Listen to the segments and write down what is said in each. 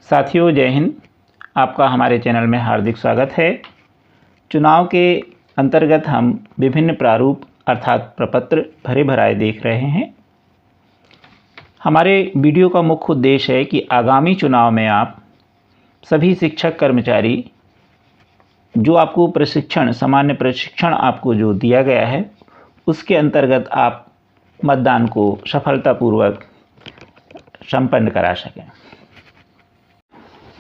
साथियों, जय हिंद। आपका हमारे चैनल में हार्दिक स्वागत है। चुनाव के अंतर्गत हम विभिन्न प्रारूप अर्थात प्रपत्र भरे भराए देख रहे हैं। हमारे वीडियो का मुख्य उद्देश्य है कि आगामी चुनाव में आप सभी शिक्षक कर्मचारी जो आपको सामान्य प्रशिक्षण आपको जो दिया गया है, उसके अंतर्गत आप मतदान को सफलतापूर्वक संपन्न करा सकें।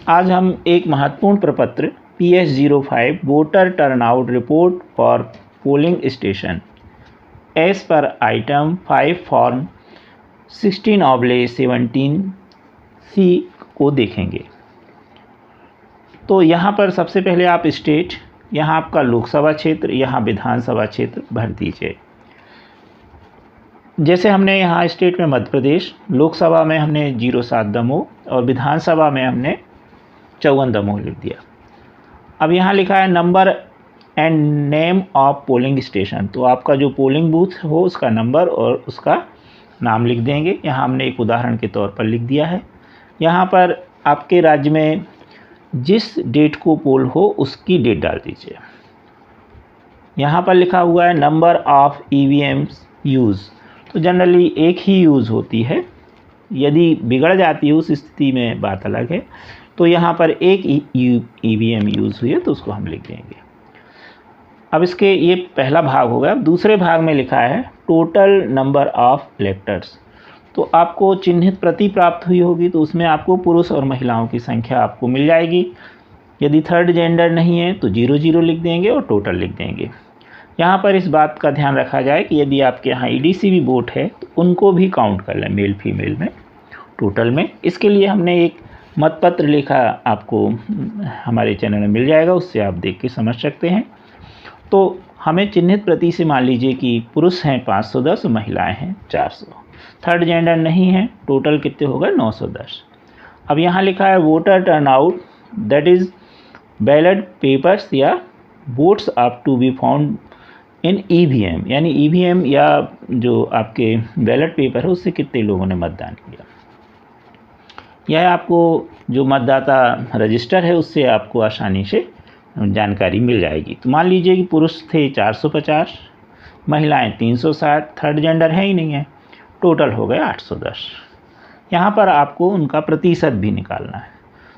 आज हम एक महत्वपूर्ण प्रपत्र PS05 voter turnout report for polling station as per item 5 form 16/17C को देखेंगे। तो यहाँ पर सबसे पहले आप स्टेट, यहाँ आपका लोकसभा क्षेत्र, यहाँ विधानसभा क्षेत्र भर दीजिए। जैसे हमने यहाँ स्टेट में मध्य प्रदेश, लोकसभा में हमने 07 दमोह और विधानसभा में हमने 54 दमोह लिख दिया। अब यहाँ लिखा है number and name of polling station, तो आपका जो पोलिंग बूथ हो उसका नंबर और उसका नाम लिख देंगे। यहाँ हमने एक उदाहरण के तौर पर लिख दिया है। यहाँ पर आपके राज्य में जिस डेट को पोल हो उसकी डेट डाल दीजिए। यहाँ पर लिखा हुआ है नंबर ऑफ EVMs यूज़, तो जनरली एक ही यूज़ होती है। यदि बिगड़ जाती है उस स्थिति में बात अलग है। तो यहाँ पर एक EVM यूज़ हुई है तो उसको हम लिख देंगे। अब इसके ये पहला भाग हो गया। अब दूसरे भाग में लिखा है टोटल नंबर ऑफ इलेक्टर्स, तो आपको चिन्हित प्रति प्राप्त हुई होगी तो उसमें आपको पुरुष और महिलाओं की संख्या आपको मिल जाएगी। यदि थर्ड जेंडर नहीं है तो 00 लिख देंगे और टोटल लिख देंगे। यहाँ पर इस बात का ध्यान रखा जाए कि यदि आपके यहाँ EDC भी वोट है तो उनको भी काउंट कर लें मेल फीमेल में टोटल में। इसके लिए हमने एक मतपत्र लिखा, आपको हमारे चैनल में मिल जाएगा, उससे आप देख के समझ सकते हैं। तो हमें चिन्हित प्रति से मान लीजिए कि पुरुष हैं 510 और महिलाएं हैं 400। थर्ड जेंडर नहीं है, टोटल कितने हो गए 910। अब यहाँ लिखा है voter turnout that is ballot papers या votes are to be found in EVM, यानी EVM या जो आपके बैलेट पेपर है उससे कितने लोगों ने मतदान किया। यह आपको जो मतदाता रजिस्टर है उससे आपको आसानी से जानकारी मिल जाएगी। तो मान लीजिए कि पुरुष थे 450, महिलाएं 360, थर्ड जेंडर है ही नहीं है, टोटल हो गए 810। यहाँ पर आपको उनका प्रतिशत भी निकालना है।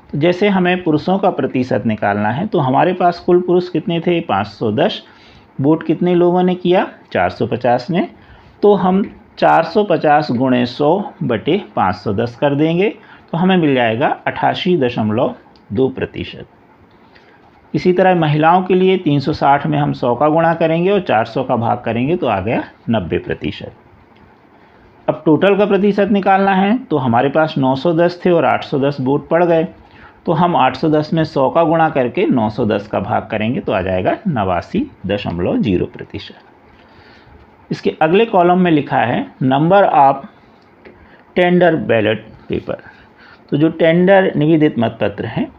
तो जैसे हमें पुरुषों का प्रतिशत निकालना है तो हमारे पास कुल पुरुष कितने थे 510, वोट कितने लोगों ने किया 450 ने, तो हम 450 × 100/510 कर देंगे तो हमें मिल जाएगा 88.2%। इसी तरह महिलाओं के लिए 360 में हम 100 का गुणा करेंगे और 400 का भाग करेंगे तो आ गया 90%। अब टोटल का प्रतिशत निकालना है तो हमारे पास 910 थे और 810 वोट पड़ गए, तो हम 810 में 100 का गुणा करके 910 का भाग करेंगे तो आ जाएगा 89.0%। इसके अगले कॉलम में लिखा है number of tender ballot paper, तो जो टेंडर निवेदित मतपत्र हैं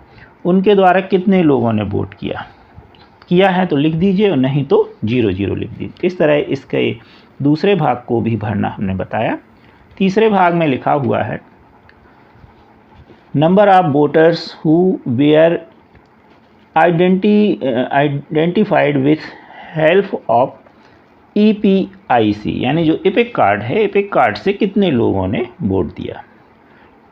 उनके द्वारा कितने लोगों ने वोट किया है तो लिख दीजिए और नहीं तो 00 लिख दीजिए। इस तरह इसके दूसरे भाग को भी भरना हमने बताया। तीसरे भाग में लिखा हुआ है number of voters who were identified with help of EPIC, यानी जो एपिक कार्ड है, एपिक कार्ड से कितने लोगों ने वोट दिया।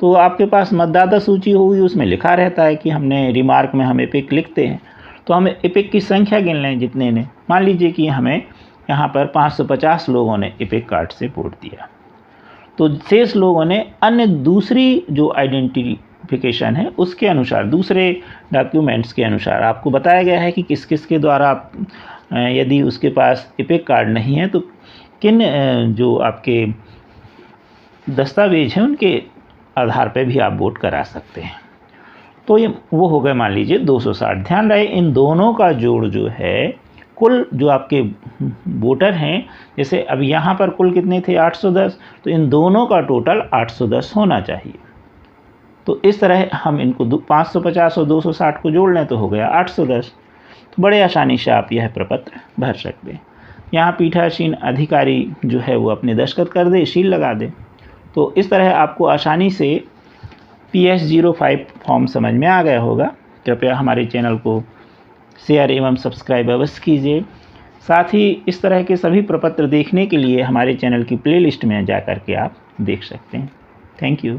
तो आपके पास मतदाता सूची होगी, उसमें लिखा रहता है कि हमने रिमार्क में हम एपिक लिखते हैं, तो हम एपिक की संख्या गिन लें जितने ने। मान लीजिए कि हमें यहाँ पर 550 लोगों ने एपिक कार्ड से वोट दिया, तो शेष लोगों ने अन्य दूसरी जो आइडेंटिफिकेशन है उसके अनुसार, दूसरे डॉक्यूमेंट्स के अनुसार आपको बताया गया है कि किस किस के द्वारा आप, यदि उसके पास एपिक कार्ड नहीं है तो किन जो आपके दस्तावेज हैं उनके आधार पे भी आप वोट करा सकते हैं। तो ये वो हो गए मान लीजिए 260। ध्यान रहे इन दोनों का जोड़ जो है, कुल जो आपके वोटर हैं, जैसे अब यहाँ पर कुल कितने थे 810, तो इन दोनों का टोटल 810 होना चाहिए। तो इस तरह हम इनको 550 और 260 को जोड़ लें तो हो गया 810। तो बड़े आसानी से आप यह प्रपत्र भर सकते हैं। यहाँ पीठासीन अधिकारी जो है वो अपने दस्तखत कर दे, सील लगा दे। तो इस तरह आपको आसानी से PS05 फॉर्म समझ में आ गया होगा। कृपया हमारे चैनल को शेयर एवं सब्सक्राइब अवश्य कीजिए। साथ ही इस तरह के सभी प्रपत्र देखने के लिए हमारे चैनल की प्लेलिस्ट में जा कर के आप देख सकते हैं। Thank you.